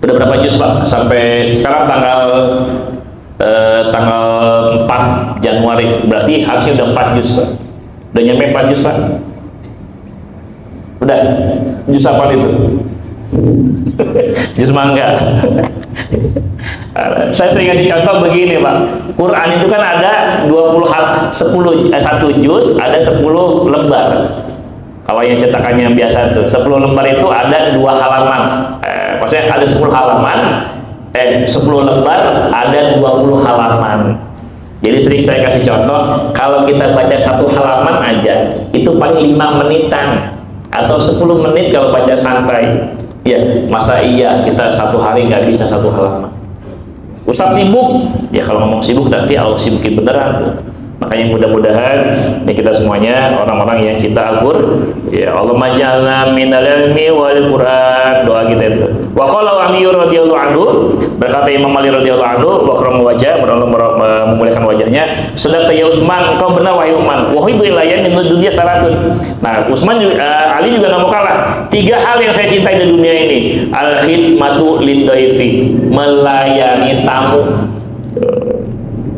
Speaker 2: Udah berapa juz, Pak? Sampai sekarang tanggal 4 Januari, berarti harusnya udah 4 juz, Pak. Udah nyampe 4 juz, Pak? Udah? Juz apa itu? Juz mangga. Saya sering kasih contoh begini, Pak. Quran itu kan ada 1 juz, ada 10 lembar. Kalau yang cetakannya biasa tuh 10 lembar itu ada 2 halaman. Maksudnya ada 10 halaman, 10 lembar ada 20 halaman. Jadi sering saya kasih contoh, kalau kita baca 1 halaman aja itu paling 5 menitan atau 10 menit kalau baca santai. Ya, masa iya kita 1 hari nggak bisa 1 halaman? Ustadz sibuk, ya kalau ngomong sibuk nanti Allah sibukin beneran tuh. Makanya mudah-mudahan ini kita semuanya orang-orang yang cinta Al-Qur'an. Ya Allah majalna minal ilmi wal Qur'an, doa kita itu. Wa qala Ali radhiyallahu anhu, berkata Imam Ali radhiyallahu anhu, wa karam wajah, Allah memuliakan wajahnya, sedang ya Utsman, engkau benar wahai Utsman, wa hibbu ilayya min dunya salatun. Nah, Utsman Ali juga nggak mau kalah. 3 hal yang saya cintai di dunia ini, al khidmatu lidhaifi, melayani tamu.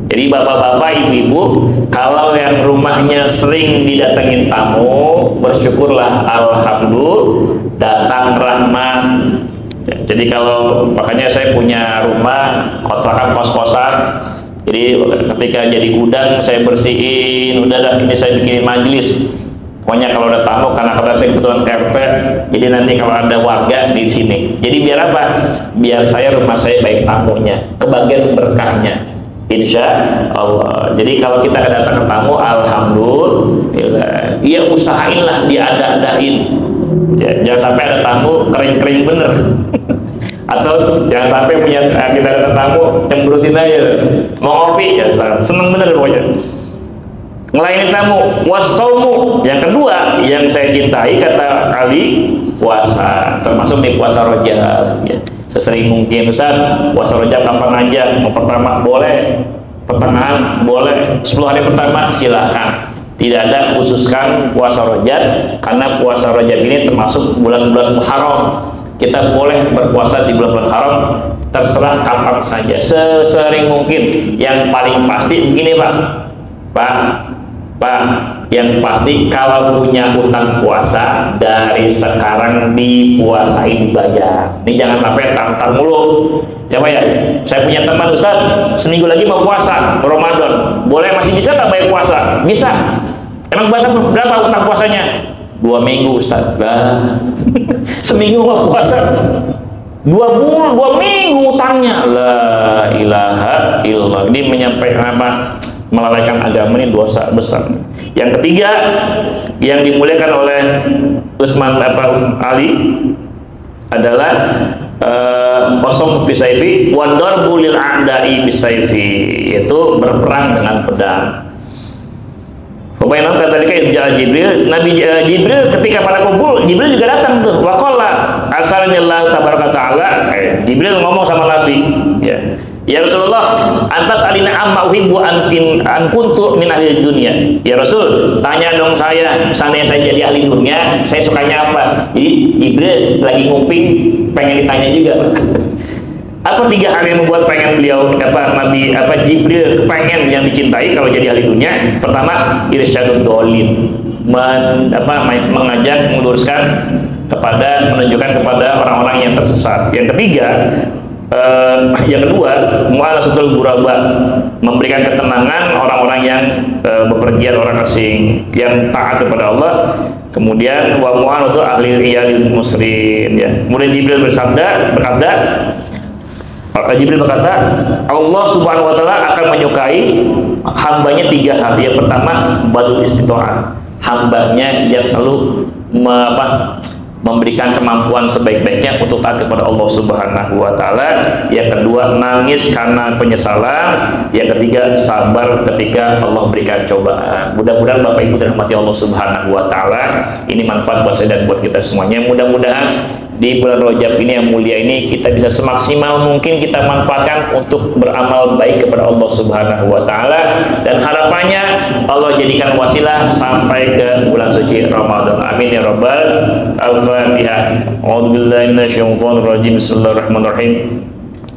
Speaker 2: Jadi bapak-bapak, ibu-ibu, kalau yang rumahnya sering didatengin tamu, bersyukurlah, alhamdulillah, datang rahmat. Jadi kalau makanya saya punya rumah kontrakan kos-kosan, Jadi ketika jadi gudang saya bersihin, udah dah ini saya bikinin majelis. Pokoknya kalau ada tamu, karena kata saya kebetulan RT, jadi nanti kalau ada warga di sini. Jadi biar apa? Biar rumah saya baik tamunya, kebagian berkahnya. Insya Allah. Jadi kalau kita kedatangan tamu, alhamdulillah. Iya, usahainlah diada-adain. Ya, jangan sampai ada tamu kering-kering bener. Atau jangan sampai kita ada tamu cemberutin aja. Mau ngopi ya, seneng bener pokoknya. Melayani tamu, wasaumu. Yang kedua yang saya cintai kata Ali, puasa, termasuk di puasa Rajab ya. Sesering mungkin Ustaz, puasa Rajab kapan aja, mau pertama boleh, pertengahan boleh, 10 hari pertama silakan. Tidak ada khususkan puasa Rajab, karena puasa Rajab ini termasuk bulan-bulan Muharram. Kita boleh berpuasa di bulan-bulan haram, terserah kapan saja, sesering mungkin. Yang paling pasti begini Pak, yang pasti kalau punya utang puasa dari sekarang dipuasain, dibayar. Ini jangan sampai tar mulu. Coba ya, saya punya teman Ustaz, seminggu lagi mau puasa Ramadan, boleh masih bisa nggak bayar puasa? Bisa. Emang berapa utang puasanya? 2 minggu Ustaz. Lah, seminggu mau puasa 2 minggu utangnya. La ilaha illallah. Ini menyampaikan apa? Melalaikan agama, ini dosa besar. Yang ketiga yang dimuliakan oleh Ali adalah qasam bisayfi wa darbu lil a'da'i bisayfi, yaitu berperang dengan pedang. Pokoknya kata Jibril, Nabi Jibril ketika pada kumpul, Jibril juga datang tuh. Wa qala asalnillahu tabaraka ta'ala, Jibril ngomong sama Nabi, ya. Ya Rasulullah, antas alina amma uhibbu an kuntu min ahli dunia. Ya Rasul, tanya dong saya, seandainya saya jadi ahli dunia, saya sukanya apa? Jadi Jibril lagi nguping, pengen ditanya juga. Apa 3 hal yang membuat pengen beliau Nabi Jibril pengen yang dicintai kalau jadi ahli dunia? Pertama, irsyadud dolin, mengajak, meluruskan kepada, menunjukkan kepada orang-orang yang tersesat. Yang ketiga, yang kedua, mu'alasatul ghuraba, memberikan ketenangan orang-orang yang bepergian, orang asing yang taat kepada Allah. Kemudian wa mu'alatu ahli riyalil muslim ya. Kemudian Jibril berkata, Allah Subhanahu wa taala akan menyukai hambanya 3 hal. Yang pertama, badul istito'ah, hambanya yang selalu memberikan kemampuan sebaik-baiknya untuk taat kepada Allah Subhanahu wa taala. Yang kedua, nangis karena penyesalan. Yang ketiga, sabar ketika Allah berikan cobaan. Mudah-mudahan Bapak Ibu dirahmati Allah Subhanahu wa taala, ini manfaat buat saya dan buat kita semuanya. Mudah-mudahan di bulan Rajab ini yang mulia ini kita bisa semaksimal mungkin kita manfaatkan untuk beramal baik kepada Allah Subhanahu wa taala, dan harapannya Allah jadikan wasilah sampai ke bulan suci Ramadan. Amin ya rabbal al-Fatihah. A'udzubillahi minasyaitonir rajim. Bismillahirrahmanirrahim.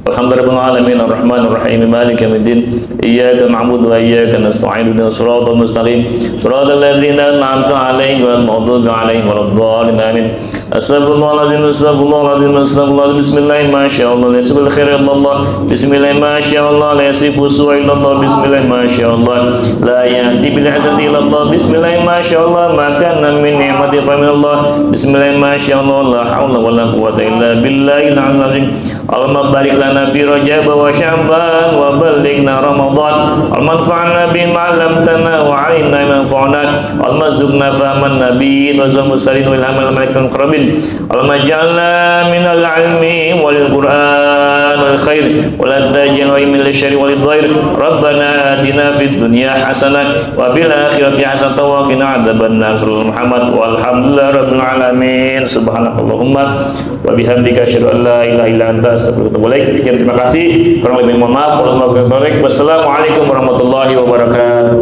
Speaker 2: Alhamdulillahil alamin arrahmanir rahim maliki yaumiddin iyyaka na'budu wa iyyaka nasta'in ihdinas siratal mustaqim siratal ladzina an'amta 'alaihim ghairil maghdubi 'alaihim waladdallin amin. Astaghfirullahaladzim astaghfirullahaladzim astaghfirullahaladzim. Bismillahirrahmanirrahim. Masyaallah la yasbil khair illallah. Bismillahirrahmanirrahim. Masyaallah la yasifu su'a illallah. Bismillahirrahmanirrahim. Masyaallah la yahdi bil hasanati illallah. Bismillahirrahmanirrahim. Masyaallah ma kana min ni'matin fa minallah. Bismillahirrahmanirrahim. Masyaallah la haula wala quwwata illa billahil 'aliyyil 'azim. Allahumma barik lana fi Rajab wa Sya'ban wa ballighna Ramadan. Al-manfa'na bima 'allamtana wa 'allimna ma yanfa'una. Al-mazukna fahman nabiyyin wa zamursalin wa ilhamal malaikatil muqarrabin. Allahumma ja'alna minal 'ilmi wal Qur'an wal khair wa la taj'alna min syarri wal dhair. Rabbana atina fid dunya hasanah wa fil akhirati hasanah wa qina 'adzabannar. Muhammad walhamdulillahi rabbil alamin. Subhanakallahumma wa bihamdika asyhadu an la ilaha illa anta astaghfiruka wa atubu ilaik. Sekian, terima kasih. Kurang lebih mohon maaf. Wassalamualaikum warahmatullahi wabarakatuh.